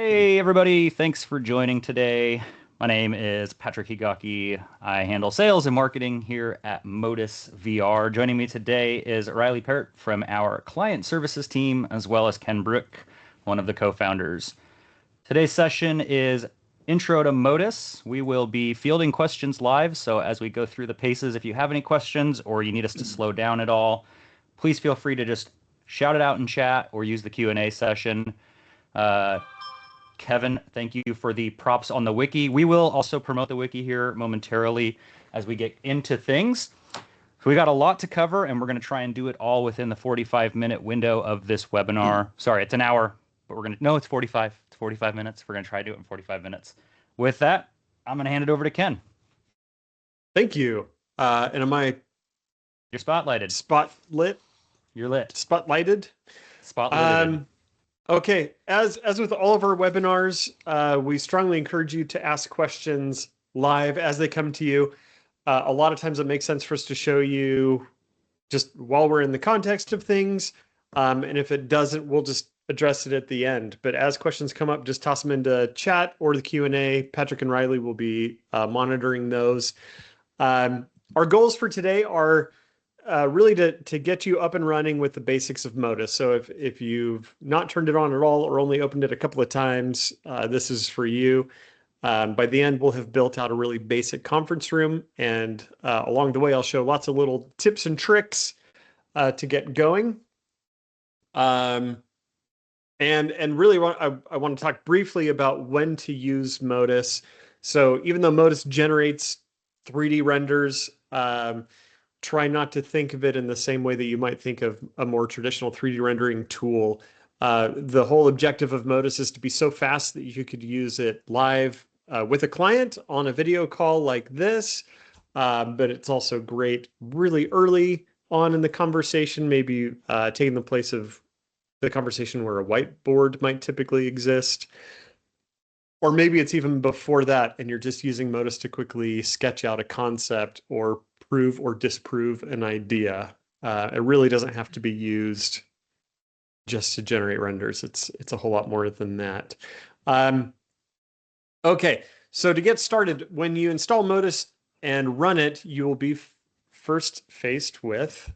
Hey everybody, thanks for joining today. My name is Patrick Higaki. I handle sales and marketing here at Modus VR. Joining me today is Riley Parrott from our client services team, as well as Ken Brook, one of the co-founders. Today's session is Intro to Modus. We will be fielding questions live, so as we go through the paces, if you have any questions or you need us to slow down at all, please feel free to just shout it out in chat or use the Q&A session. Uh, Kevin, thank you for the props on the wiki. We will also promote the wiki here momentarily as we get into things. So we got a lot to cover, and we're going to try and do it all within the 45-minute window of this webinar. Sorry, it's an hour, but no, it's 45. It's 45 minutes. We're going to try to do it in 45 minutes. With that, I'm going to hand it over to Ken. Thank you. And am I? You're spotlighted. Spotlit? You're lit. Spotlighted? Spotlighted. Okay, as with all of our webinars, we strongly encourage you to ask questions live as they come to you. A lot of times it makes sense for us to show you just while we're in the context of things. And if it doesn't, we'll just address it at the end. But as questions come up, just toss them into chat or the Q&A. Patrick and Riley will be monitoring those. Our goals for today are really to get you up and running with the basics of Modus. So if you've not turned it on at all or only opened it a couple of times, this is for you. By the end, we'll have built out a really basic conference room. And along the way, I'll show lots of little tips and tricks to get going. And really, I want to talk briefly about when to use Modus. So even though Modus generates 3D renders, try not to think of it in the same way that you might think of a more traditional 3D rendering tool. The whole objective of Modus is to be so fast that you could use it live with a client on a video call like this, but it's also great really early on in the conversation, maybe taking the place of the conversation where a whiteboard might typically exist. Or maybe it's even before that, and you're just using Modus to quickly sketch out a concept or prove or disprove an idea. It really doesn't have to be used just to generate renders. It's a whole lot more than that. Okay, so to get started, when you install Modus and run it, you will be first faced with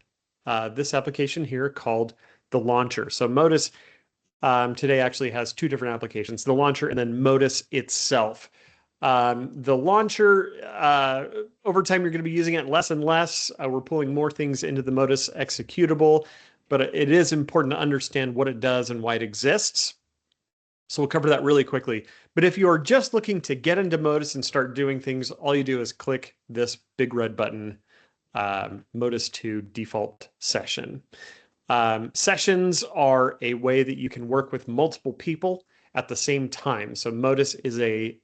this application here called the launcher. So Modus today actually has two different applications, the launcher and then Modus itself. The launcher, over time, you're going to be using it less and less. We're pulling more things into the Modus executable, but it is important to understand what it does and why it exists. So we'll cover that really quickly. But if you're just looking to get into Modus and start doing things, all you do is click this big red button, Modus to default session. Sessions are a way that you can work with multiple people at the same time. So Modus is a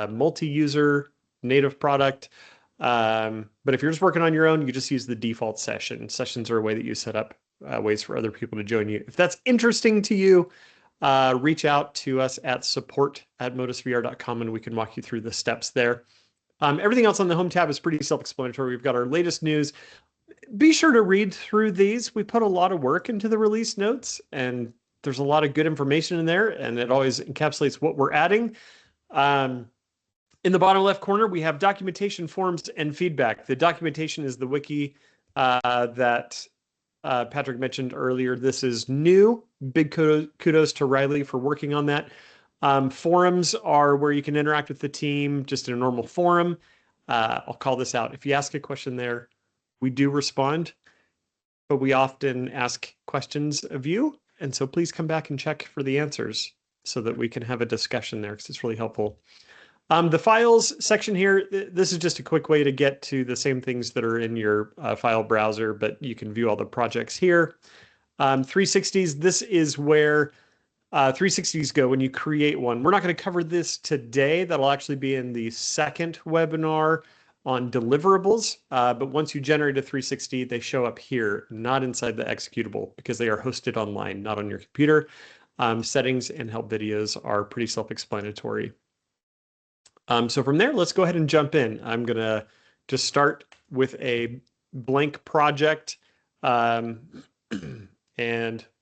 multi-user native product. But if you're just working on your own, you just use the default session. Sessions are a way that you set up ways for other people to join you. If that's interesting to you, reach out to us at support@modusvr.com and we can walk you through the steps there. Everything else on the home tab is pretty self-explanatory. We've got our latest news. Be sure to read through these. We put a lot of work into the release notes, and there's a lot of good information in there, and it always encapsulates what we're adding. In the bottom left corner, we have documentation, forums, and feedback. The documentation is the wiki that Patrick mentioned earlier. This is new. Big kudos to Riley for working on that. Forums are where you can interact with the team just in a normal forum. I'll call this out. If you ask a question there, we do respond, but we often ask questions of you. And so please come back and check for the answers so that we can have a discussion there because it's really helpful. The files section here, this is just a quick way to get to the same things that are in your file browser, but you can view all the projects here. 360s, this is where 360s go when you create one. We're not going to cover this today. That'll actually be in the second webinar on deliverables, but once you generate a 360, they show up here, not inside the executable, because they are hosted online, not on your computer. Settings and help videos are pretty self-explanatory. So from there, let's go ahead and jump in. I'm going to just start with a blank project, and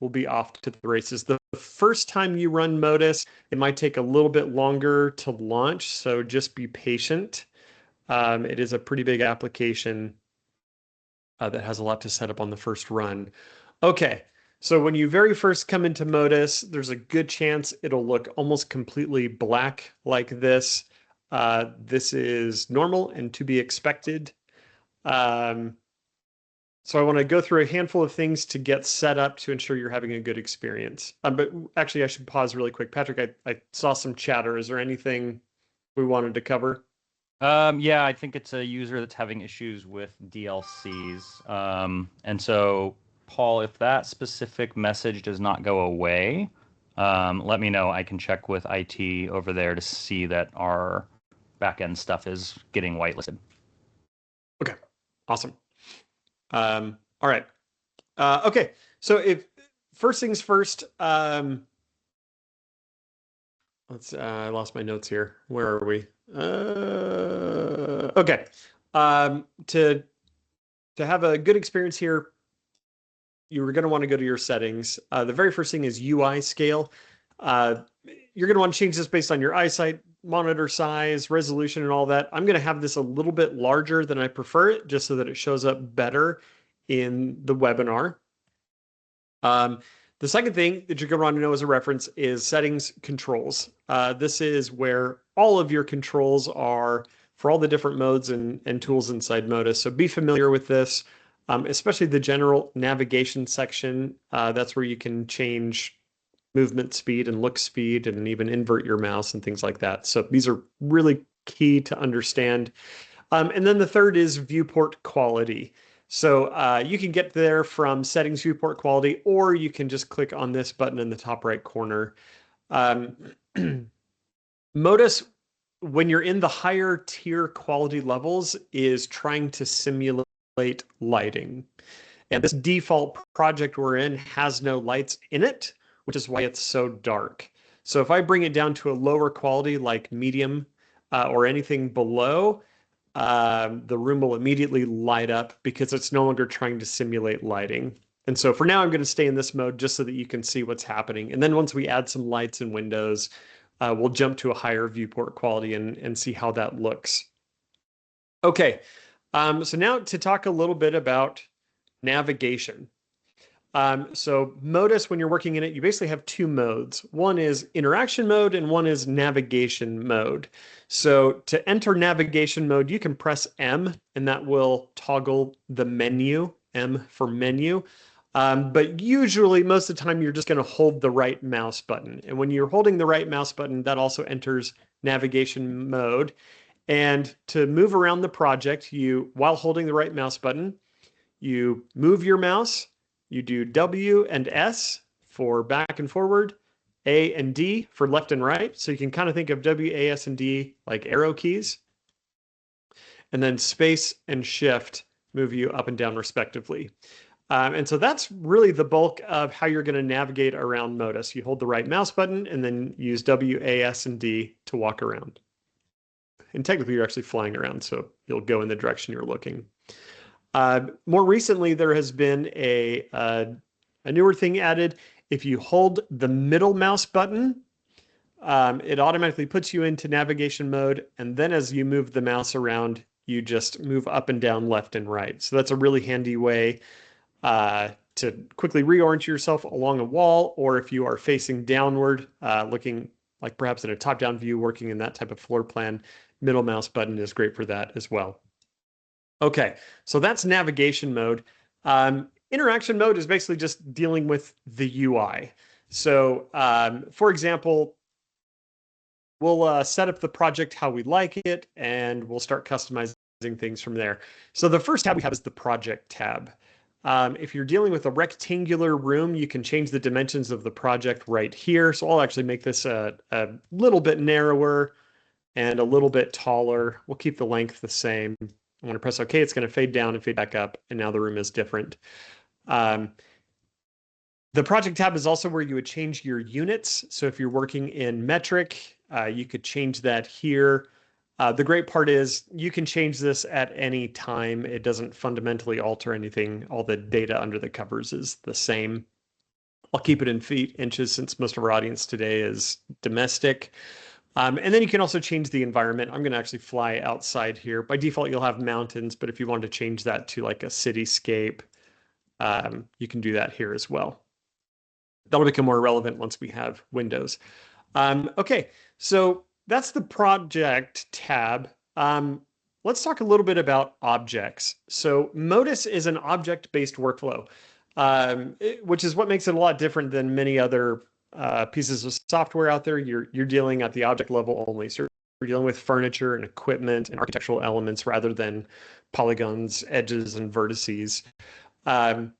we'll be off to the races. The the first time you run Modus, it might take a little bit longer to launch, so just be patient. It is a pretty big application that has a lot to set up on the first run. Okay, so when you very first come into Modus, there's a good chance it'll look almost completely black like this. This is normal and to be expected. Um, so I want to go through a handful of things to get set up to ensure you're having a good experience. But actually, I should pause really quick. Patrick, I saw some chatter. Is there anything we wanted to cover? Yeah, I think it's a user that's having issues with DLCs. And so, Paul, if that specific message does not go away, let me know. I can check with IT over there to see that our backend stuff is getting whitelisted. Okay, awesome. All right. Okay, so if first things first, I lost my notes here. Where are we? Okay. To have a good experience here, you're going to want to go to your settings. The very first thing is UI scale. You're going to want to change this based on your eyesight, monitor size, resolution, and all that. I'm going to have this a little bit larger than I prefer it, just so that it shows up better in the webinar. The second thing that you're going to want to know as a reference is settings controls. This is where all of your controls are for all the different modes and tools inside Modus. So be familiar with this, especially the general navigation section. That's where you can change movement speed and look speed and even invert your mouse and things like that. So these are really key to understand. And then the third is viewport quality. So you can get there from settings viewport quality, or you can just click on this button in the top right corner. Um, Modus, when you're in the higher tier quality levels, is trying to simulate lighting. And this default project we're in has no lights in it, which is why it's so dark. So if I bring it down to a lower quality like medium or anything below, the room will immediately light up because it's no longer trying to simulate lighting. And so for now, I'm going to stay in this mode just so that you can see what's happening. And then once we add some lights and windows, we'll jump to a higher viewport quality and see how that looks. Okay, so now to talk a little bit about navigation. So Modus, when you're working in it, you basically have two modes. One is interaction mode and one is navigation mode. So to enter navigation mode, you can press M and that will toggle the menu, M for menu. But usually, most of the time, you're just going to hold the right mouse button. And when you're holding the right mouse button, that also enters navigation mode. And to move around the project, while holding the right mouse button, you move your mouse, you do W and S for back and forward, A and D for left and right. So you can kind of think of W, A, S, and D like arrow keys. And then space and shift move you up and down respectively. And so that's really the bulk of how you're going to navigate around Modus. You hold the right mouse button and then use W, A, S, and D to walk around. And technically, you're actually flying around, so you'll go in the direction you're looking. More recently, there has been a newer thing added. If you hold the middle mouse button, it automatically puts you into navigation mode. And then as you move the mouse around, you just move up and down, left and right. So that's a really handy way to quickly reorient yourself along a wall, or if you are facing downward, looking like perhaps in a top-down view, working in that type of floor plan, middle mouse button is great for that as well. Okay, so that's navigation mode. Interaction mode is basically just dealing with the UI. So, for example, we'll set up the project how we like it, and we'll start customizing things from there. So the first tab we have is the project tab. If you're dealing with a rectangular room, you can change the dimensions of the project right here. So I'll actually make this a little bit narrower and a little bit taller. We'll keep the length the same. I'm going to press OK. It's going to fade down and fade back up, and now the room is different. The project tab is also where you would change your units. So if you're working in metric, you could change that here. The great part is you can change this at any time. It doesn't fundamentally alter anything. All the data under the covers is the same. I'll keep it in feet, inches, since most of our audience today is domestic. And then you can also change the environment. I'm going to actually fly outside here. By default, you'll have mountains, but if you wanted to change that to like a cityscape, you can do that here as well. That'll become more relevant once we have windows. Okay, so that's the project tab. Let's talk a little bit about objects. So Modus is an object-based workflow, which is what makes it a lot different than many other pieces of software out there. You're dealing at the object level only. So you're dealing with furniture and equipment and architectural elements rather than polygons, edges, and vertices. Um,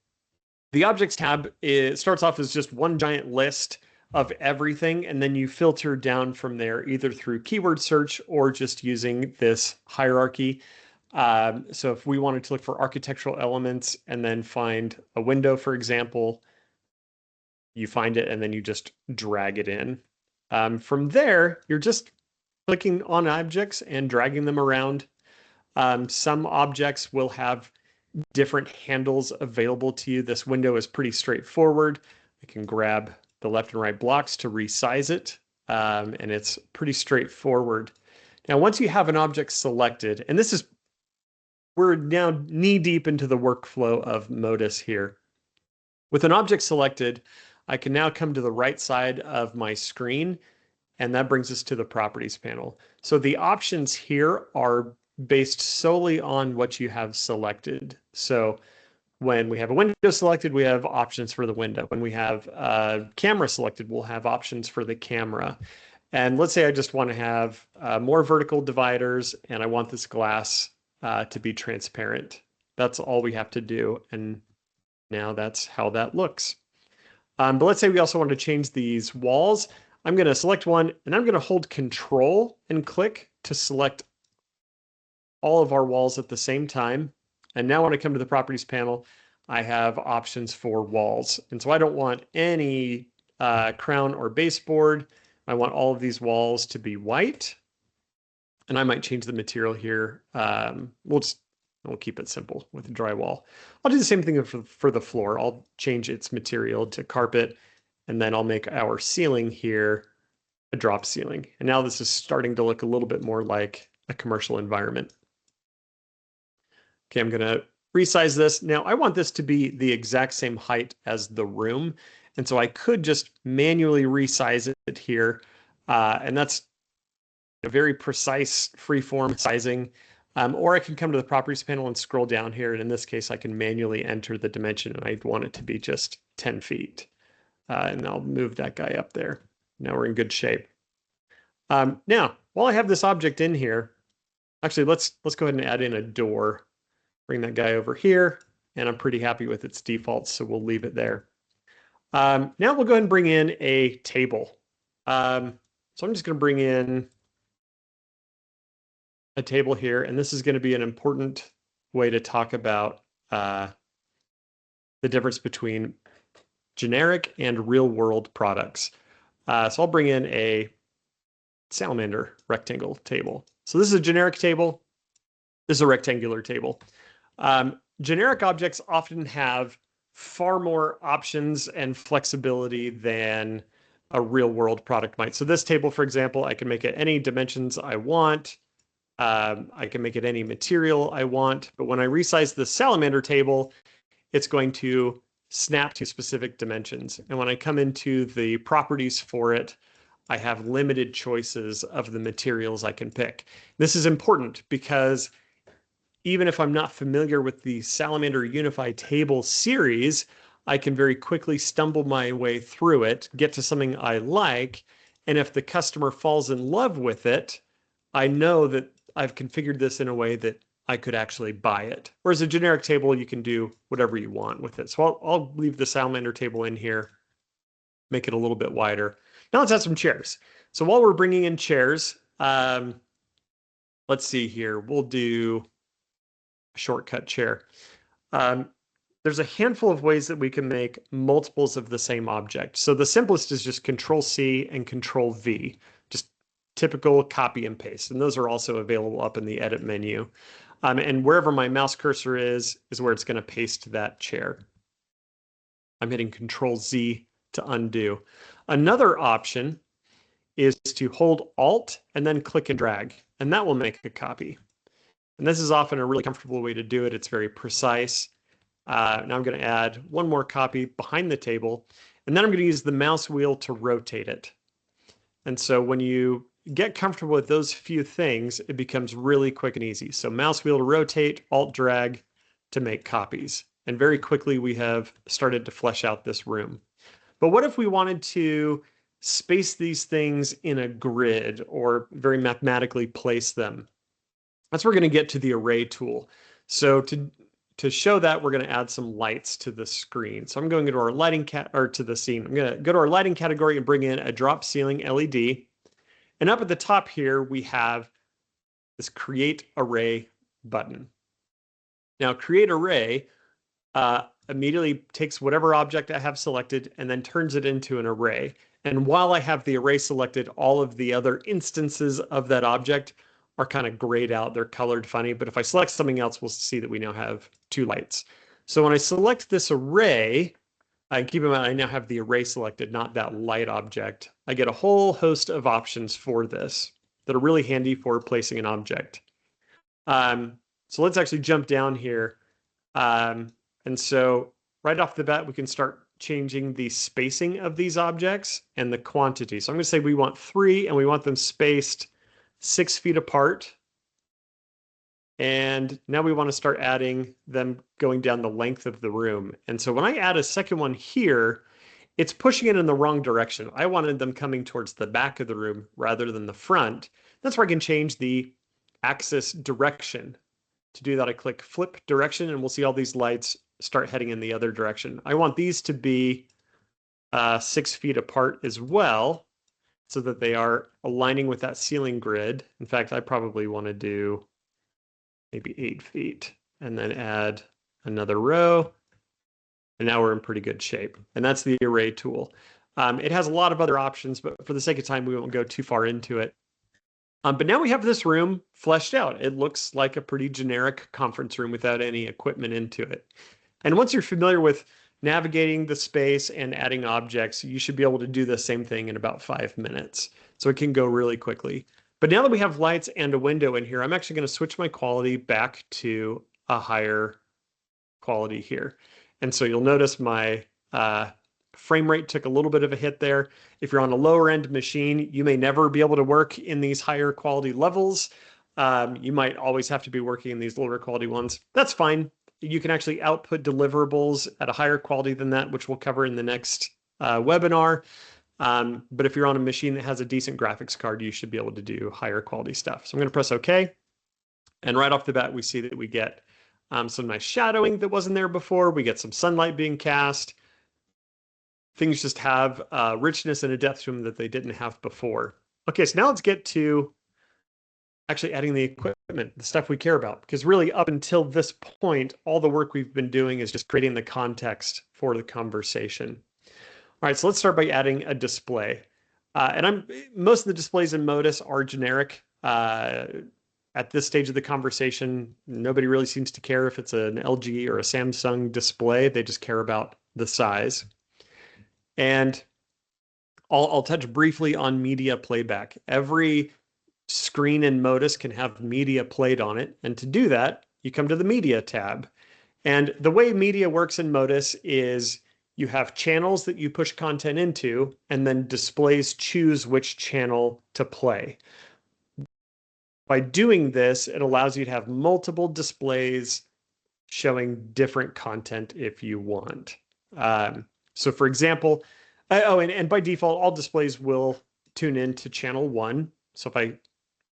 the objects tab starts off as just one giant list of everything, and then you filter down from there either through keyword search or just using this hierarchy. So if we wanted to look for architectural elements and then find a window, for example, you find it and then you just drag it in. From there, you're just clicking on objects and dragging them around. Some objects will have different handles available to you. This window is pretty straightforward. I can grab the left and right blocks to resize it, and it's pretty straightforward. Now, once you have an object selected, and we're now knee deep into the workflow of Modus here. With an object selected, I can now come to the right side of my screen, and that brings us to the properties panel. So the options here are based solely on what you have selected. So when we have a window selected, we have options for the window. When we have a camera selected, we'll have options for the camera. And let's say I just want to have more vertical dividers and I want this glass to be transparent. That's all we have to do. And now that's how that looks. But let's say we also want to change these walls. I'm going to select one and I'm going to hold Control and click to select all of our walls at the same time. And now when I come to the properties panel, I have options for walls. And so I don't want any crown or baseboard. I want all of these walls to be white. And I might change the material here. We'll keep it simple with drywall. I'll do the same thing for the floor. I'll change its material to carpet, and then I'll make our ceiling here a drop ceiling. And now this is starting to look a little bit more like a commercial environment. Okay, I'm going to resize this. Now I want this to be the exact same height as the room. And so I could just manually resize it here. And that's a very precise freeform sizing. Or I can come to the properties panel and scroll down here. And in this case, I can manually enter the dimension and I want it to be just 10 feet. And I'll move that guy up there. Now we're in good shape. Now, while I have this object in here, actually, let's go ahead and add in a door. Bring that guy over here, and I'm pretty happy with its defaults, so we'll leave it there. Now we'll go ahead and bring in a table. So I'm just going to bring in a table here, and this is going to be an important way to talk about the difference between generic and real-world products. So I'll bring in a salamander rectangle table. So this is a generic table. This is a rectangular table. Generic objects often have far more options and flexibility than a real-world product might. So this table, for example, I can make it any dimensions I want. I can make it any material I want. But when I resize the salamander table, it's going to snap to specific dimensions. And when I come into the properties for it, I have limited choices of the materials I can pick. This is important because even if I'm not familiar with the Salamander Unify table series, I can very quickly stumble my way through it, get to something I like, and if the customer falls in love with it, I know that I've configured this in a way that I could actually buy it. Whereas a generic table, you can do whatever you want with it. So I'll leave the salamander table in here, make it a little bit wider. Now let's add some chairs. So while we're bringing in chairs, let's see here. We'll do a shortcut chair. There's a handful of ways that we can make multiples of the same object. So the simplest is just Control C and Control V, just typical copy and paste. And those are also available up in the edit menu. And wherever my mouse cursor is where it's going to paste that chair. I'm hitting Control Z to undo. Another option is to hold Alt and then click and drag, and that will make a copy. And this is often a really comfortable way to do it. It's very precise. Now I'm going to add one more copy behind the table, and then I'm going to use the mouse wheel to rotate it. And so when you get comfortable with those few things, it becomes really quick and easy. So mouse wheel to rotate, Alt drag to make copies. And very quickly we have started to flesh out this room. But what if we wanted to space these things in a grid or very mathematically place them? That's where we're going to get to the array tool. So to show that, we're going to add some lights to the screen. So I'm going to our lighting to the scene. I'm going to go to our lighting category and bring in a drop ceiling LED. And up at the top here, we have this create array button. Now create array immediately takes whatever object I have selected and then turns it into an array. And while I have the array selected, all of the other instances of that object are kind of grayed out. They're colored funny. But if I select something else, we'll see that we now have two lights. So when I select this array, keep in mind, I now have the array selected, not that light object. I get a whole host of options for this that are really handy for placing an object. So let's actually jump down here. And so right off the bat, we can start changing the spacing of these objects and the quantity. So I'm going to say we want 3 and we want them spaced 6 feet apart. And now we want to start adding them going down the length of the room. And so when I add a second one here, it's pushing it in the wrong direction. I wanted them coming towards the back of the room rather than the front. That's where I can change the axis direction. To do that, I click flip direction and we'll see all these lights start heading in the other direction. I want these to be 6 feet apart as well, so that they are aligning with that ceiling grid. In fact, I probably want to do maybe 8 feet and then add another row. And now we're in pretty good shape. And that's the array tool. It has a lot of other options, but for the sake of time, we won't go too far into it. But now we have this room fleshed out. It looks like a pretty generic conference room without any equipment into it. And once you're familiar with navigating the space and adding objects, you should be able to do the same thing in about 5 minutes. So it can go really quickly. But now that we have lights and a window in here, I'm actually going to switch my quality back to a higher quality here. And so you'll notice my frame rate took a little bit of a hit there. If you're on a lower end machine, you may never be able to work in these higher quality levels. You might always have to be working in these lower quality ones. That's fine. You can actually output deliverables at a higher quality than that, which we'll cover in the next webinar. But if you're on a machine that has a decent graphics card, you should be able to do higher quality stuff. So I'm going to press OK. And right off the bat, we see that we get some nice shadowing that wasn't there before. We get some sunlight being cast. Things just have richness and a depth to them that they didn't have before. Okay, so now let's get to actually adding the equipment, the stuff we care about. Because really, up until this point, all the work we've been doing is just creating the context for the conversation. All right, so let's start by adding a display. Most of the displays in Modus are generic. At this stage of the conversation, nobody really seems to care if it's an LG or a Samsung display. They just care about the size. And I'll touch briefly on media playback. Every screen in Modus can have media played on it. And to do that, you come to the Media tab. And the way media works in Modus is you have channels that you push content into, and then displays choose which channel to play. By doing this, it allows you to have multiple displays showing different content if you want. So for example, and by default, all displays will tune in to channel 1. So if I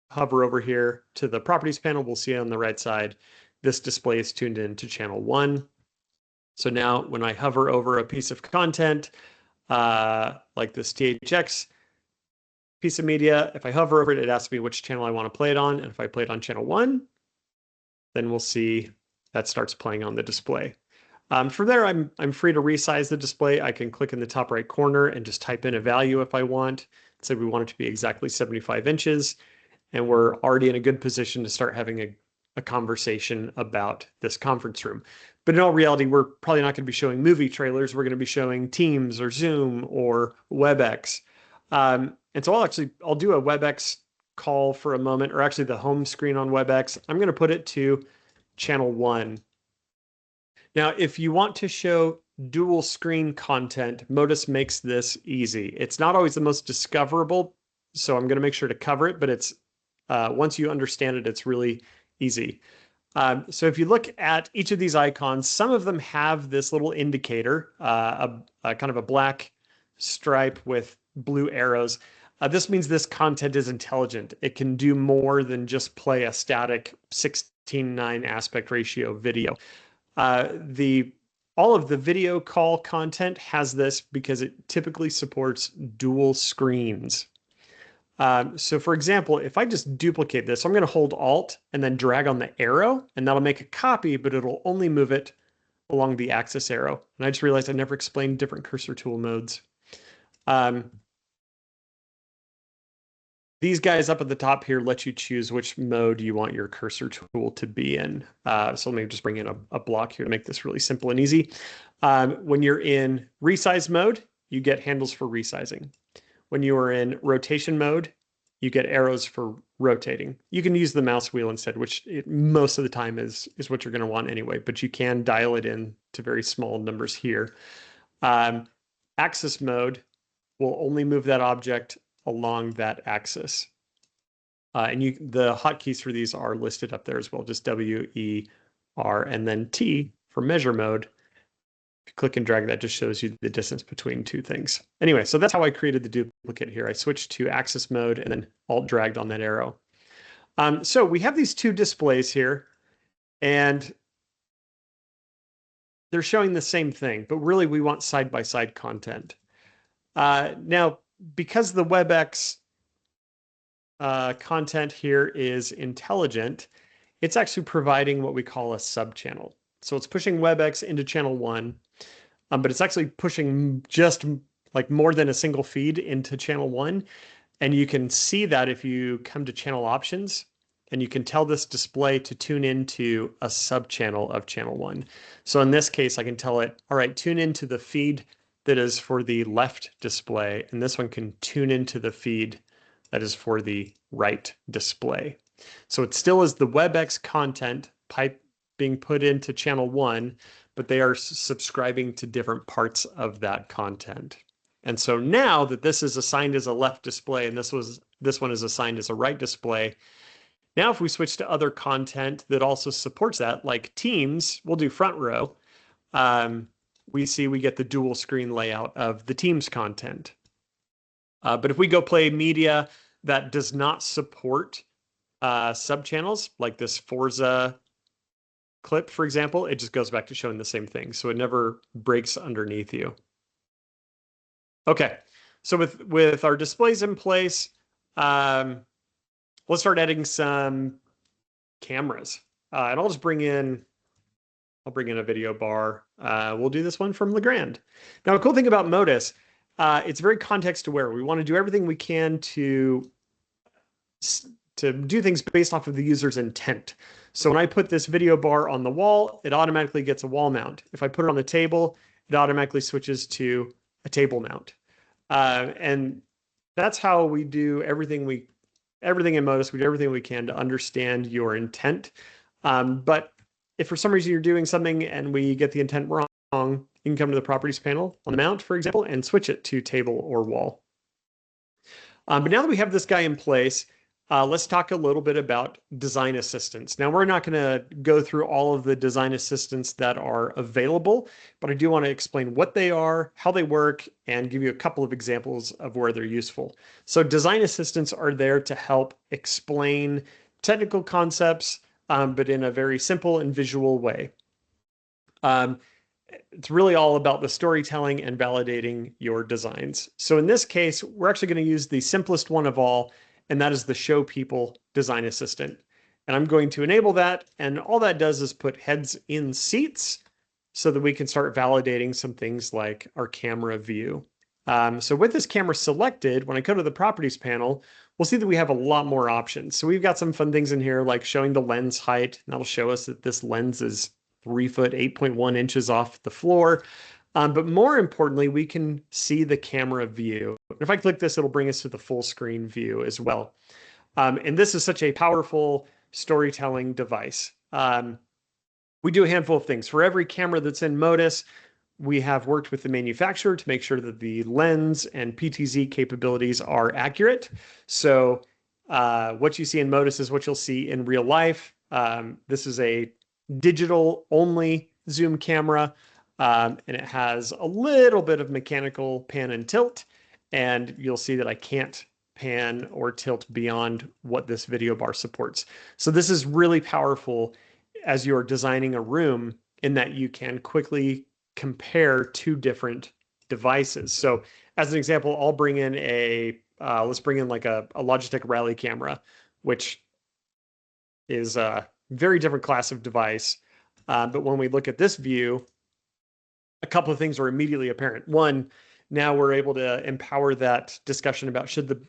hover over here to the properties panel, we'll see on the right side, this display is tuned in to channel 1. So now when I hover over a piece of content, like this THX piece of media, if I hover over it, it asks me which channel I want to play it on. And if I play it on channel 1, then we'll see that starts playing on the display. From there, I'm free to resize the display. I can click in the top right corner and just type in a value if I want. Say we want it to be exactly 75 inches. And we're already in a good position to start having a conversation about this conference room. But in all reality, we're probably not going to be showing movie trailers. We're going to be showing Teams or Zoom or WebEx. And so I'll do a WebEx call for a moment, or actually the home screen on WebEx. I'm going to put it to channel 1. Now, if you want to show dual screen content, Modus makes this easy. It's not always the most discoverable, so I'm going to make sure to cover it, but it's once you understand it, it's really easy. So if you look at each of these icons, some of them have this little indicator, a kind of a black stripe with blue arrows. This means this content is intelligent. It can do more than just play a static 16:9 aspect ratio video. All of the video call content has this because it typically supports dual screens. So for example, if I just duplicate this, I'm going to hold Alt and then drag on the arrow, and that'll make a copy, but it'll only move it along the axis arrow. And I just realized I never explained different cursor tool modes. These guys up at the top here let you choose which mode you want your cursor tool to be in. So let me just bring in a block here to make this really simple and easy. When you're in resize mode, you get handles for resizing. When you are in rotation mode, you get arrows for rotating. You can use the mouse wheel instead, which most of the time is what you're going to want anyway, but you can dial it in to very small numbers here. Axis mode will only move that object along that axis. And the hotkeys for these are listed up there as well, just W, E, R, and then T for measure mode. If you click and drag, that just shows you the distance between two things. Anyway, so that's how I created the duplicate here. I switched to axis mode and then Alt dragged on that arrow. So we have these two displays here, and they're showing the same thing, but really we want side-by-side content. Now, because the WebEx content here is intelligent, it's actually providing what we call a subchannel. So it's pushing WebEx into channel 1, but it's actually pushing just like more than a single feed into channel 1. And you can see that if you come to channel options, and you can tell this display to tune into a subchannel of channel 1. So in this case, I can tell it, all right, tune into the feed that is for the left display, and this one can tune into the feed that is for the right display. So it still is the WebEx content pipe being put into channel 1, but they are subscribing to different parts of that content. And so now that this is assigned as a left display and this one is assigned as a right display, now if we switch to other content that also supports that, like Teams, we'll do front row, we see we get the dual screen layout of the Teams content. But if we go play media that does not support subchannels, like this Forza clip, for example, it just goes back to showing the same thing. So it never breaks underneath you. Okay, so with our displays in place, let's start adding some cameras. And I'll bring in a video bar. We'll do this one from Legrand. Now, a cool thing about Modus, it's very context aware. We want to do everything we can to do things based off of the user's intent. So when I put this video bar on the wall, it automatically gets a wall mount. If I put it on the table, it automatically switches to a table mount. And that's how we do everything in Modus. We do everything we can to understand your intent. But if for some reason you're doing something and we get the intent wrong, you can come to the properties panel on the mount, for example, and switch it to table or wall. But now that we have this guy in place, let's talk a little bit about design assistants. Now, we're not going to go through all of the design assistants that are available, but I do want to explain what they are, how they work, and give you a couple of examples of where they're useful. So design assistants are there to help explain technical concepts, but in a very simple and visual way. It's really all about the storytelling and validating your designs. So in this case, we're actually going to use the simplest one of all, and that is the Show People Design Assistant. And I'm going to enable that, and all that does is put heads in seats so that we can start validating some things like our camera view. So with this camera selected, when I go to the properties panel, we'll see that we have a lot more options. So we've got some fun things in here like showing the lens height. And that'll show us that this lens is 3 foot, 8.1 inches off the floor. But more importantly, we can see the camera view. If I click this, it'll bring us to the full screen view as well. And this is such a powerful storytelling device. We do a handful of things. For every camera that's in Modus, we have worked with the manufacturer to make sure that the lens and PTZ capabilities are accurate. So what you see in Modus is what you'll see in real life. This is a digital only zoom camera, and it has a little bit of mechanical pan and tilt. And you'll see that I can't pan or tilt beyond what this video bar supports. So this is really powerful as you're designing a room in that you can quickly compare two different devices. So as an example, I'll bring in let's bring in like a Logitech Rally camera, which is a very different class of device. But when we look at this view, a couple of things are immediately apparent. One, now we're able to empower that discussion about should the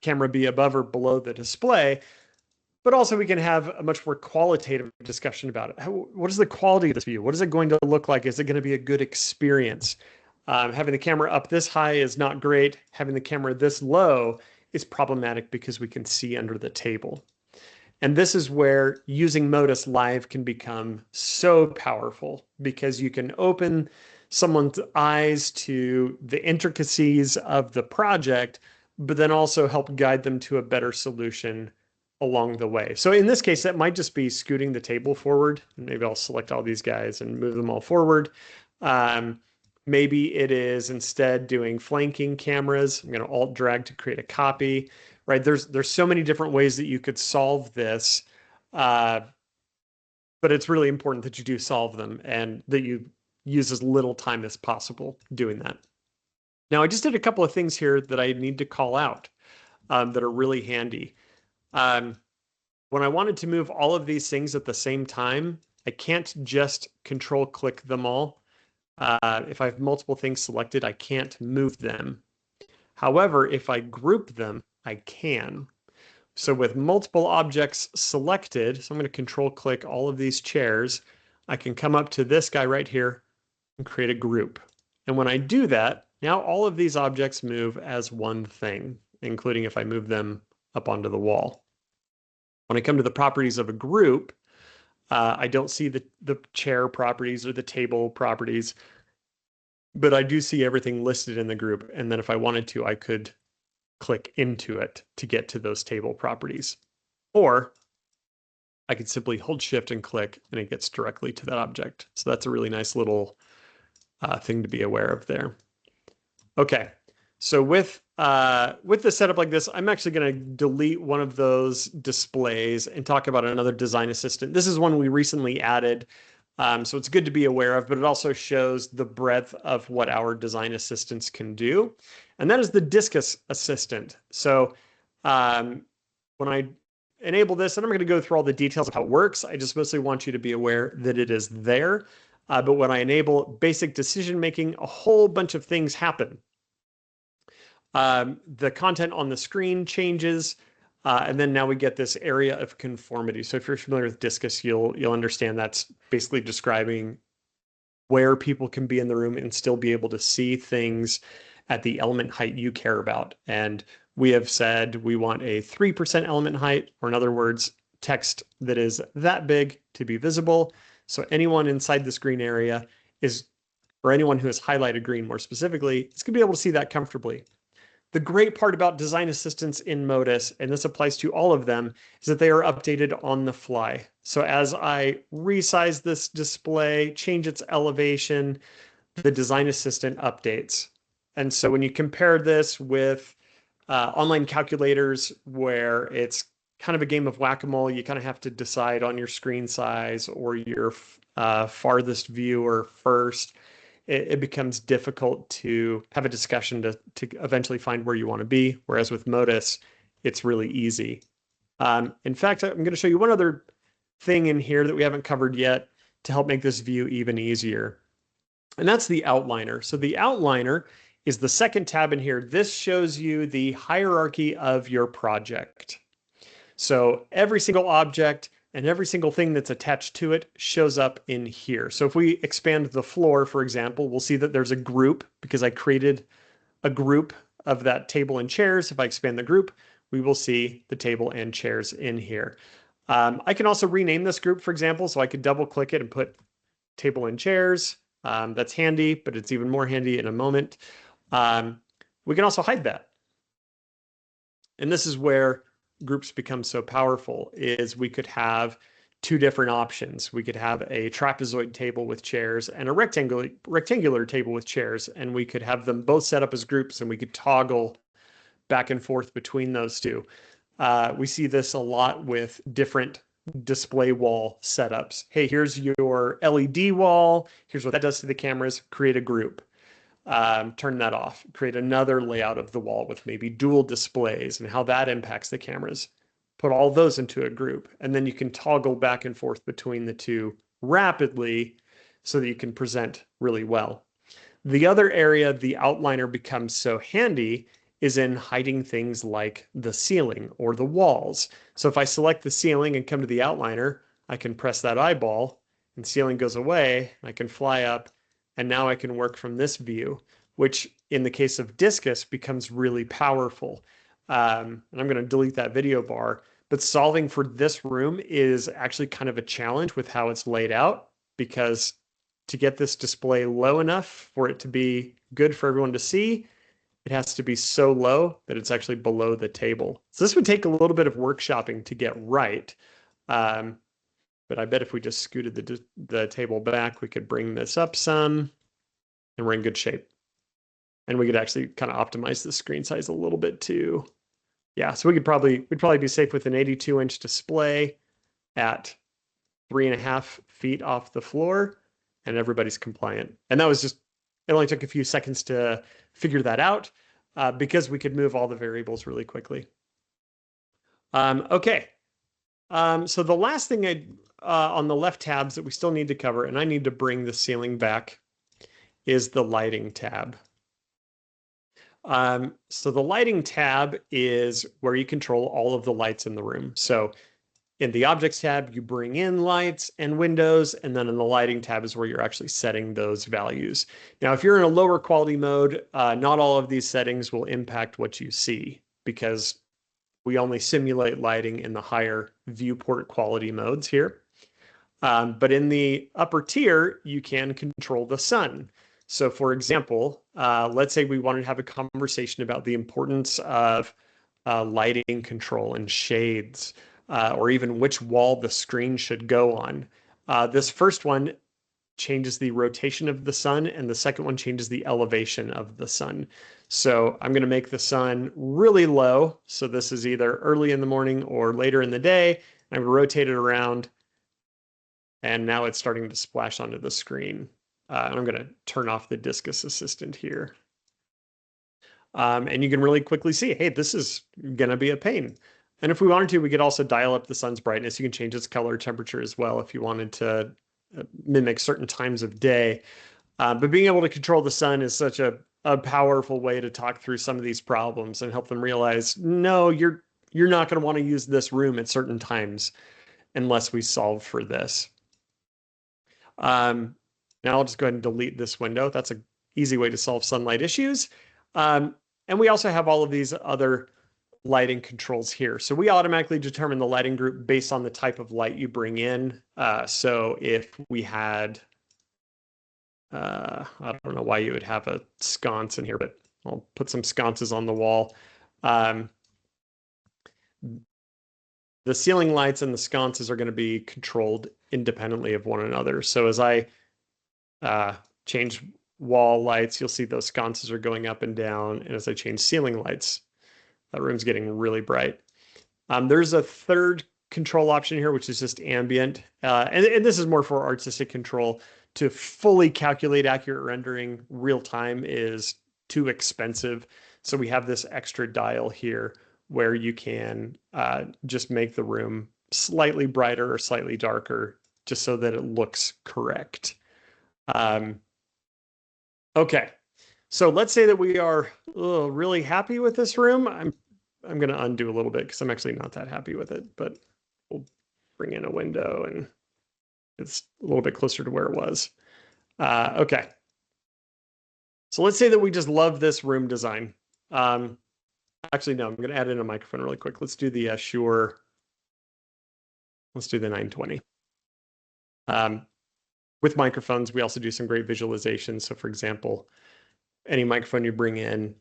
camera be above or below the display, but also we can have a much more qualitative discussion about it. What is the quality of this view? What is it going to look like? Is it going to be a good experience? Having the camera up this high is not great. Having the camera this low is problematic because we can see under the table. And this is where using Modus Live can become so powerful because you can open someone's eyes to the intricacies of the project, but then also help guide them to a better solution along the way. So in this case, that might just be scooting the table forward. Maybe I'll select all these guys and move them all forward. Maybe it is instead doing flanking cameras. I'm going to alt drag to create a copy, right? There's so many different ways that you could solve this, but it's really important that you do solve them and that you use as little time as possible doing that. Now, I just did a couple of things here that I need to call out that are really handy. When I wanted to move all of these things at the same time, I can't just control click them all. If I have multiple things selected, I can't move them. However, if I group them, I can. So with multiple objects selected, so I'm going to control click all of these chairs, I can come up to this guy right here and create a group. And when I do that, now all of these objects move as one thing, including if I move them up onto the wall. When I come to the properties of a group, I don't see the chair properties or the table properties, but I do see everything listed in the group. And then if I wanted to, I could click into it to get to those table properties. Or I could simply hold shift and click and it gets directly to that object. So that's a really nice little thing to be aware of there. Okay, so with the setup like this, I'm actually going to delete one of those displays and talk about another design assistant. This is one we recently added, so it's good to be aware of, but it also shows the breadth of what our design assistants can do. And that is the Discus Assistant. So when I enable this, and I'm going to go through all the details of how it works, I just mostly want you to be aware that it is there. But when I enable basic decision making, a whole bunch of things happen. The content on the screen changes, and then now we get this area of conformity. So if you're familiar with Discus, you'll understand that's basically describing where people can be in the room and still be able to see things at the element height you care about. And we have said we want a 3% element height, or in other words, text that is that big to be visible. So anyone inside this green area or anyone who has highlighted green more specifically, is going to be able to see that comfortably. The great part about design assistants in Modus, and this applies to all of them, is that they are updated on the fly. So as I resize this display, change its elevation, the design assistant updates. And so when you compare this with online calculators where it's kind of a game of whack-a-mole, you kind of have to decide on your screen size or your farthest viewer first. It becomes difficult to have a discussion to eventually find where you want to be. Whereas with Modus, it's really easy. In fact, I'm going to show you one other thing in here that we haven't covered yet to help make this view even easier. And that's the outliner. So the outliner is the second tab in here. This shows you the hierarchy of your project. So every single object and every single thing that's attached to it shows up in here. So if we expand the floor, for example, we'll see that there's a group because I created a group of that table and chairs. If I expand the group, we will see the table and chairs in here. I can also rename this group, for example, so I could double click it and put table and chairs. That's handy, but it's even more handy in a moment. We can also hide that. And this is where groups become so powerful, is we could have two different options. We could have a trapezoid table with chairs and a rectangular table with chairs, and we could have them both set up as groups, and we could toggle back and forth between those two. We see this a lot with different display wall setups. Hey, here's your LED wall. Here's what that does to the cameras. Create a group. Turn that off. Create another layout of the wall with maybe dual displays and how that impacts the cameras. Put all those into a group, and then you can toggle back and forth between the two rapidly so that you can present really well. The other area the outliner becomes so handy is in hiding things like the ceiling or the walls. So if I select the ceiling and come to the outliner, I can press that eyeball and ceiling goes away. I can fly up and now I can work from this view, which in the case of Discus becomes really powerful. And I'm going to delete that video bar, but solving for this room is actually kind of a challenge with how it's laid out, because to get this display low enough for it to be good for everyone to see, it has to be so low that it's actually below the table. So this would take a little bit of workshopping to get right. But I bet if we just scooted the table back, we could bring this up some and we're in good shape. And we could actually kind of optimize the screen size a little bit too. Yeah, so we'd probably be safe with an 82-inch display at 3.5 feet off the floor, and everybody's compliant. And that was just, it only took a few seconds to figure that out because we could move all the variables really quickly. Okay, so the last thing on the left tabs that we still need to cover, and I need to bring the ceiling back, is the lighting tab. So the lighting tab is where you control all of the lights in the room. So in the objects tab, you bring in lights and windows, and then in the lighting tab is where you're actually setting those values. Now, if you're in a lower quality mode, not all of these settings will impact what you see because we only simulate lighting in the higher viewport quality modes here. But in the upper tier, you can control the sun. So for example, let's say we wanted to have a conversation about the importance of lighting control and shades, or even which wall the screen should go on. This first one changes the rotation of the sun, and the second one changes the elevation of the sun. So I'm going to make the sun really low. So this is either early in the morning or later in the day. I'm going to rotate it around, and now it's starting to splash onto the screen. I'm going to turn off the Discus Assistant here. And you can really quickly see, hey, this is going to be a pain. And if we wanted to, we could also dial up the sun's brightness. You can change its color temperature as well if you wanted to mimic certain times of day. But being able to control the sun is such a powerful way to talk through some of these problems and help them realize, no, you're not going to want to use this room at certain times unless we solve for this. Now I'll just go ahead and delete this window. That's an easy way to solve sunlight issues. And we also have all of these other lighting controls here. So we automatically determine the lighting group based on the type of light you bring in. So if we had, I don't know why you would have a sconce in here, but I'll put some sconces on the wall. The ceiling lights and the sconces are going to be controlled independently of one another. So as I change wall lights, you'll see those sconces are going up and down. And as I change ceiling lights, that room's getting really bright. There's a third control option here, which is just ambient. And this is more for artistic control. To fully calculate accurate rendering real time is too expensive. So we have this extra dial here where you can just make the room slightly brighter or slightly darker just so that it looks correct. Okay, So let's say that we are really happy with this room. I'm going to undo a little bit because I'm actually not that happy with it, but we'll bring in a window and it's a little bit closer to where it was. Okay. So let's say that we just love this room design. Actually, no, I'm going to add in a microphone really quick. Let's do the Shure. Let's do the 920. With microphones, we also do some great visualizations. So for example, any microphone you bring in,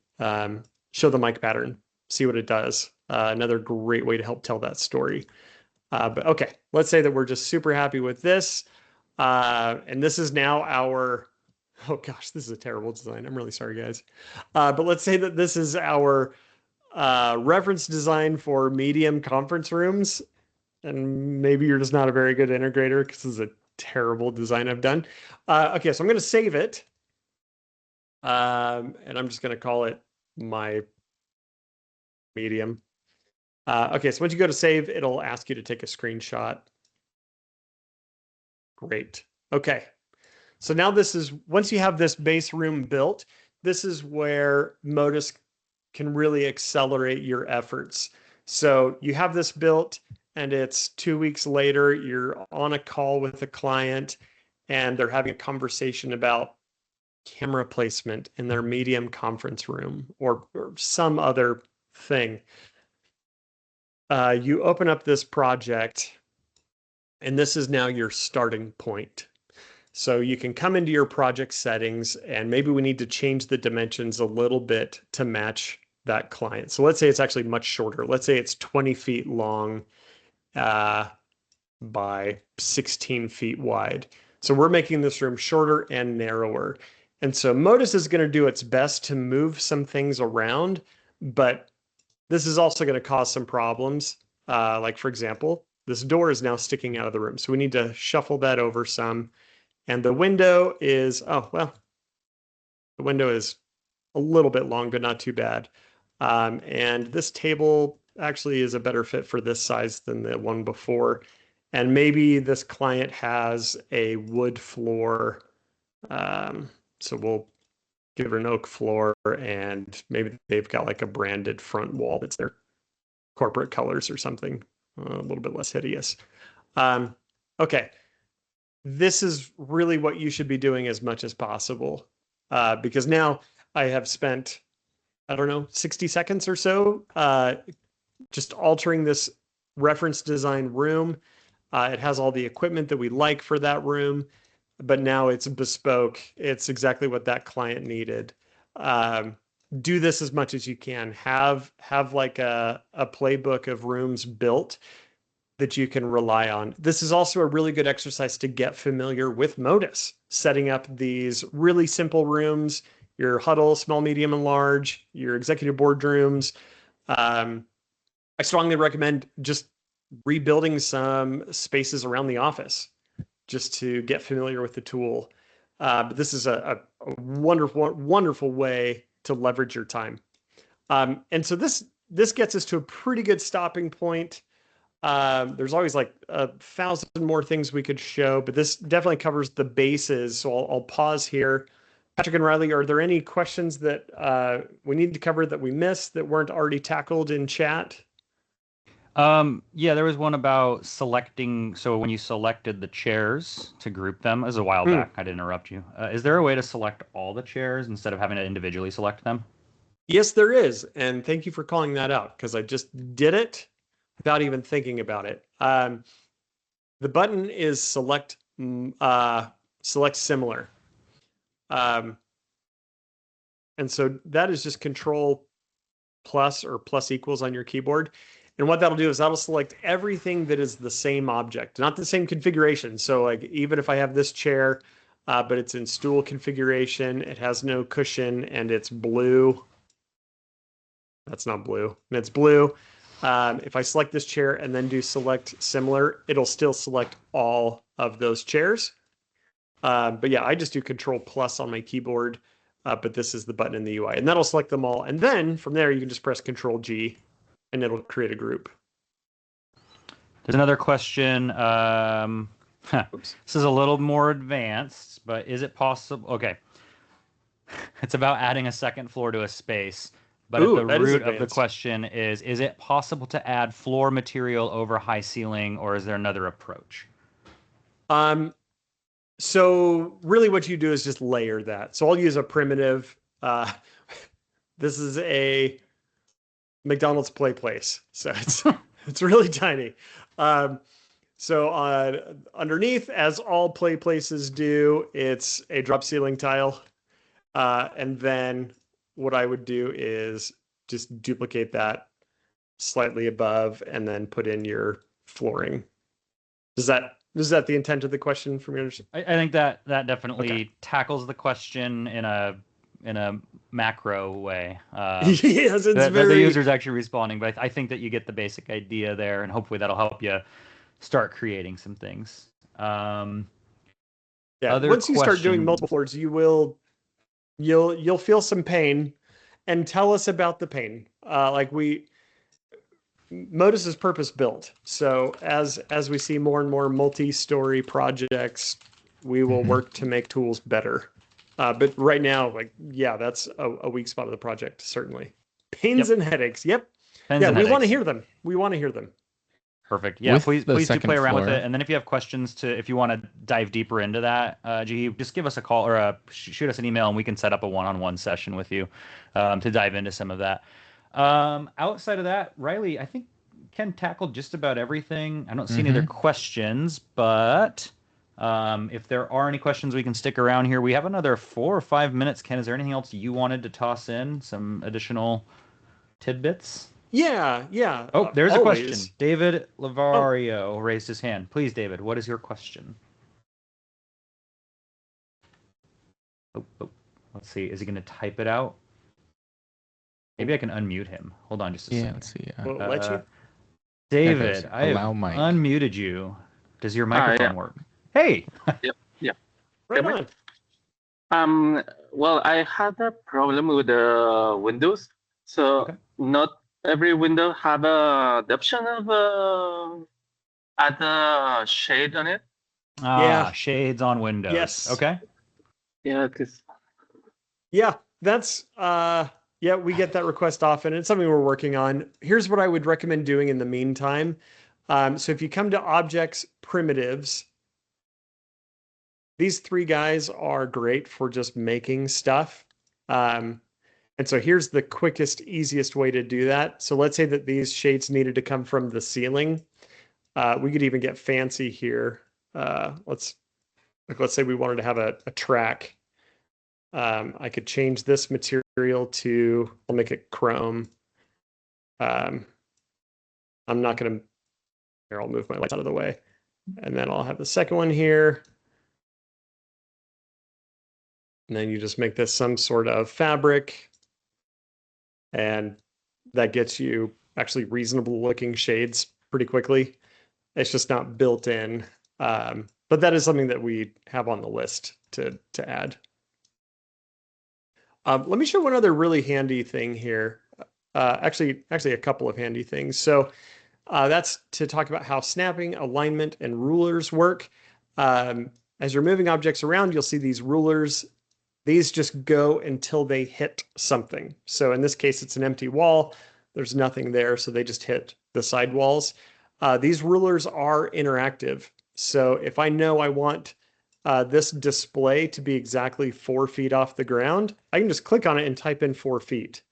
show the mic pattern, see what it does. Another great way to help tell that story. But okay, let's say that we're just super happy with this. And this is now our, oh gosh, this is a terrible design. I'm really sorry, guys. But let's say that this is our reference design for medium conference rooms. And maybe you're just not a very good integrator because this is a terrible design I've done. Okay, so I'm going to save it. And I'm just going to call it my medium. Okay, so once you go to save, it'll ask you to take a screenshot. Great. Okay. So now this is, once you have this base room built, this is where Modus can really accelerate your efforts. So you have this built and it's 2 weeks later, you're on a call with a client and they're having a conversation about camera placement in their medium conference room or some other thing. You open up this project and this is now your starting point. So you can come into your project settings and maybe we need to change the dimensions a little bit to match that client. So let's say it's actually much shorter. Let's say it's 20 feet long by 16 feet wide. So we're making this room shorter and narrower. And so Modus is going to do its best to move some things around, but this is also going to cause some problems. Like for example, this door is now sticking out of the room. So we need to shuffle that over some. And the window is, oh, well, the window is a little bit long, but not too bad. And this table actually is a better fit for this size than the one before. And maybe this client has a wood floor. So we'll give her an oak floor and maybe they've got like a branded front wall that's their corporate colors or something, a little bit less hideous. Okay. This is really what you should be doing as much as possible because now I have spent, I don't know, 60 seconds or so just altering this reference design room. It has all the equipment that we like for that room, but now it's bespoke. It's exactly what that client needed. Do this as much as you can. Have like a playbook of rooms built that you can rely on. This is also a really good exercise to get familiar with Modus, setting up these really simple rooms, your huddle, small, medium, and large, your executive boardrooms. I strongly recommend just rebuilding some spaces around the office just to get familiar with the tool. But this is a wonderful, wonderful way to leverage your time. And so this gets us to a pretty good stopping point. There's always like 1,000 more things we could show, but this definitely covers the bases. So I'll pause here. Patrick and Riley, are there any questions that we need to cover that we missed that weren't already tackled in chat? Yeah, there was one about selecting. So when you selected the chairs to group them, as a while back, I didn't interrupt you. Is there a way to select all the chairs instead of having to individually select them? Yes, there is. And thank you for calling that out because I just did it without even thinking about it. The button is select similar. And so that is just control plus or plus equals on your keyboard. And what that'll do is that'll select everything that is the same object, not the same configuration. So like even if I have this chair, but it's in stool configuration, it has no cushion and it's blue. That's not blue, and it's blue. If I select this chair and then do select similar, it'll still select all of those chairs. But yeah, I just do control plus on my keyboard, but this is the button in the UI and that'll select them all. And then from there, you can just press control G and it'll create a group. There's another question. This is a little more advanced, but is it possible? Okay. It's about adding a second floor to a space. But at Ooh, the that is root of the advanced. question is it possible to add floor material over high ceiling, or is there another approach? Um, so really what you do is just layer that. So I'll use a primitive. This is a McDonald's play place. So it's really tiny. Um, so underneath, as all play places do, it's a drop ceiling tile. And then what I would do is just duplicate that slightly above and then put in your flooring. Is that the intent of the question from your I think that Okay. definitely tackles the question in a macro way. Yes, it's The very user's actually responding, but I think that you get the basic idea there, and hopefully that'll help you start creating some things. yeah. Other Once you start doing multiple questions? floors, you'll feel some pain and tell us about the pain. Like we Modus is purpose built. So as we see more and more multi-story projects, we will Mhm. work to make tools better. But right now, like yeah, that's a weak spot of the project, certainly. Pains Yep, and headaches. Yep. pens Yeah, and we want to headaches. hear them. We want to hear them. Perfect. Yeah, With the please do play second around with it. floor. And then if you have questions if you want to dive deeper into that, just give us a call or shoot us an email, and we can set up a one-on-one session with you to dive into some of that. Outside of that, Riley, I think Ken tackled just about everything. I don't see any other Hmm. questions, but if there are any questions, we can stick around here. We have another 4 or 5 minutes. Ken, is there anything else you wanted to toss in? Some additional tidbits? Yeah, yeah, Oh, there's a question. always. David Oh, Lavario raised his hand. Please, David, what is your question? Oh, oh, let's see. Is he going to type it out? Maybe I can unmute him. Hold on just a Yeah, second. let's see. will it let Uh, you? There it goes. David, I have Allow mic. unmuted you. Does your Yeah. microphone work? Hey! Yep. Yep. Right Can we? on. Well, I had a problem with the Windows. So Okay. not every window have the option of add a shade on it. Yeah, Ah, shades on Windows. yes. Okay. Yeah, because Yeah, that's yeah, we get that request often. It's something we're working on. Here's what I would recommend doing in the meantime. So if you come to objects primitives, these three guys are great for just making stuff. Um, and so here's the quickest, easiest way to do that. So let's say that these shades needed to come from the ceiling. We could even get fancy here. Let's say we wanted to have a track. I could change this material to, I'll make it chrome. Um, I'm not going to, here, I'll move my lights out of the way. And then I'll have the second one here. And then you just make this some sort of fabric. And that gets you actually reasonable looking shades pretty quickly. It's just not built in. But that is something that we have on the list to add. Let me show one other really handy thing here. Actually, a couple of handy things. So that's to talk about how snapping, alignment, and rulers work. As you're moving objects around, you'll see these rulers. These just go until they hit something. So in this case, it's an empty wall. There's nothing there, so they just hit the side walls. These rulers are interactive. So if I know I want this display to be exactly 4 feet off the ground, I can just click on it and type in 4 feet.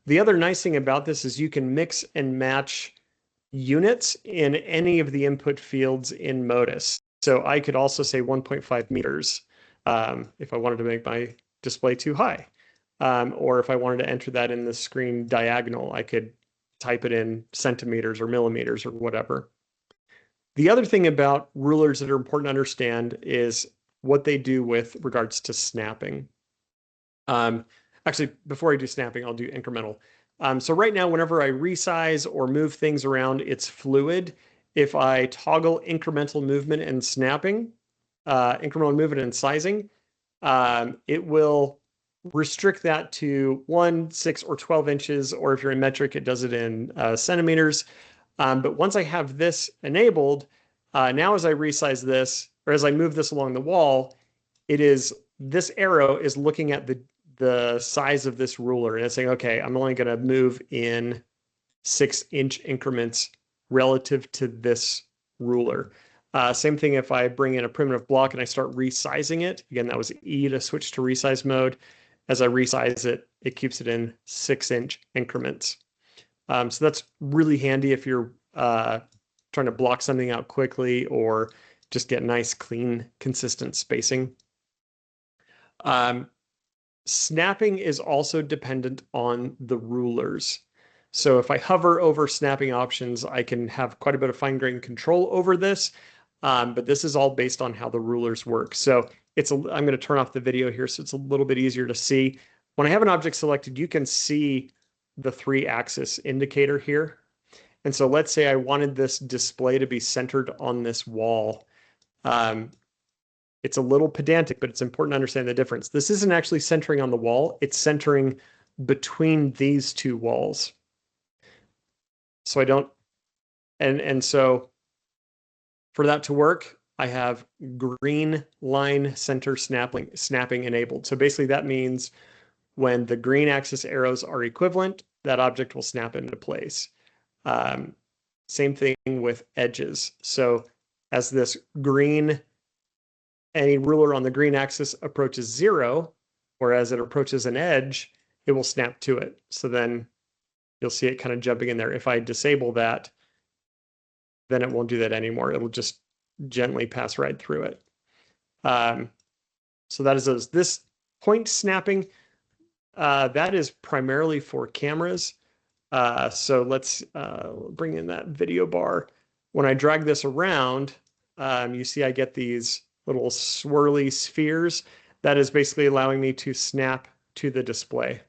The other nice thing about this is you can mix and match units in any of the input fields in Modus. So I could also say 1.5 meters if I wanted to make my display too high. Or if I wanted to enter that in the screen diagonal, I could type it in centimeters or millimeters or whatever. The other thing about rulers that are important to understand is what they do with regards to snapping. Actually, before I do snapping, I'll do incremental. So right now, whenever I resize or move things around, it's fluid. If I toggle incremental movement and snapping, incremental movement and sizing, it will restrict that to 1, 6, or 12 inches, or if you're in metric, it does it in centimeters. But once I have this enabled, now as I resize this, or as I move this along the wall, it is this arrow is looking at the size of this ruler, and it's saying, okay, I'm only going to move in 6-inch increments relative to this ruler. Same thing if I bring in a primitive block and I start resizing it. Again, that was E to switch to resize mode. As I resize it, it keeps it in 6-inch increments. So that's really handy if you're trying to block something out quickly or just get nice, clean, consistent spacing. Snapping is also dependent on the rulers. So if I hover over snapping options, I can have quite a bit of fine-grained control over this, but this is all based on how the rulers work. So I'm going to turn off the video here so it's a little bit easier to see. When I have an object selected, you can see the 3-axis indicator here. And so let's say I wanted this display to be centered on this wall. It's a little pedantic, but it's important to understand the difference. This isn't actually centering on the wall. It's centering between these two walls. So I don't, and so for that to work, I have green line center snapping enabled. So basically that means when the green axis arrows are equivalent, that object will snap into place. Same thing with edges. So as this green, any ruler on the green axis approaches 0, whereas it approaches an edge, it will snap to it. So then you'll see it kind of jumping in there. If I disable that, then it won't do that anymore. It'll just gently pass right through it. So that is those. This point snapping, that is primarily for cameras. So let's bring in that video bar. When I drag this around, you see I get these little swirly spheres. That is basically allowing me to snap to the display.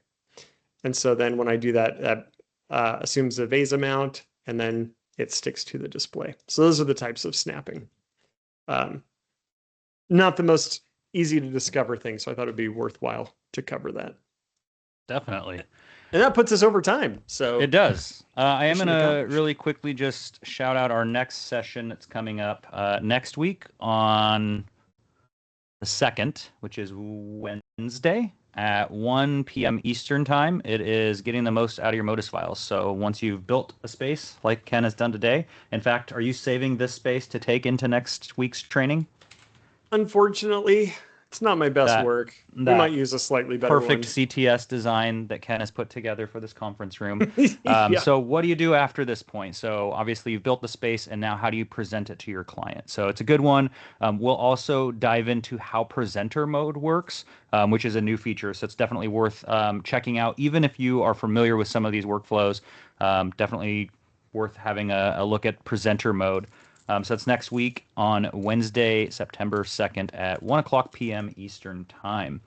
And so then when I do that, that assumes a vase amount, and then it sticks to the display. So those are the types of snapping. Not the most easy to discover thing, so I thought it'd be worthwhile to cover that. Definitely. And that puts us over time. So it does. I am going to accomplished. really quickly just shout out our next session that's coming up next week on the 2nd, which is Wednesday at 1 p.m. Eastern time. It is getting the most out of your Modus files. So once you've built a space like Ken has done today, in fact, are you saving this space to take into next week's training? Unfortunately, it's not my best work. We might use a slightly better perfect one. CTS design that Ken has put together for this conference room. Yeah. So what do you do after this point? So obviously you've built the space, and now how do you present it to your client? So it's a good one. We'll also dive into how presenter mode works, which is a new feature. So it's definitely worth checking out. Even if you are familiar with some of these workflows, definitely worth having a look at presenter mode. So it's next week on Wednesday, September 2nd at 1 o'clock p.m. Eastern Time.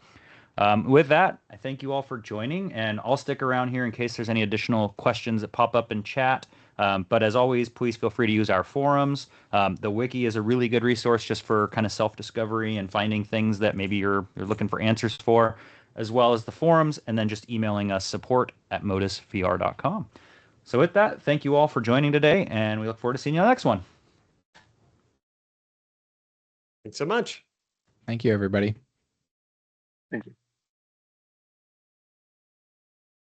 With that, I thank you all for joining, and I'll stick around here in case there's any additional questions that pop up in chat. But as always, please feel free to use our forums. The wiki is a really good resource just for kind of self-discovery and finding things that maybe you're looking for answers for, as well as the forums, and then just emailing us support@modusvr.com. So with that, thank you all for joining today, and we look forward to seeing you on the next one. Thanks so much. Thank you, everybody. Thank you.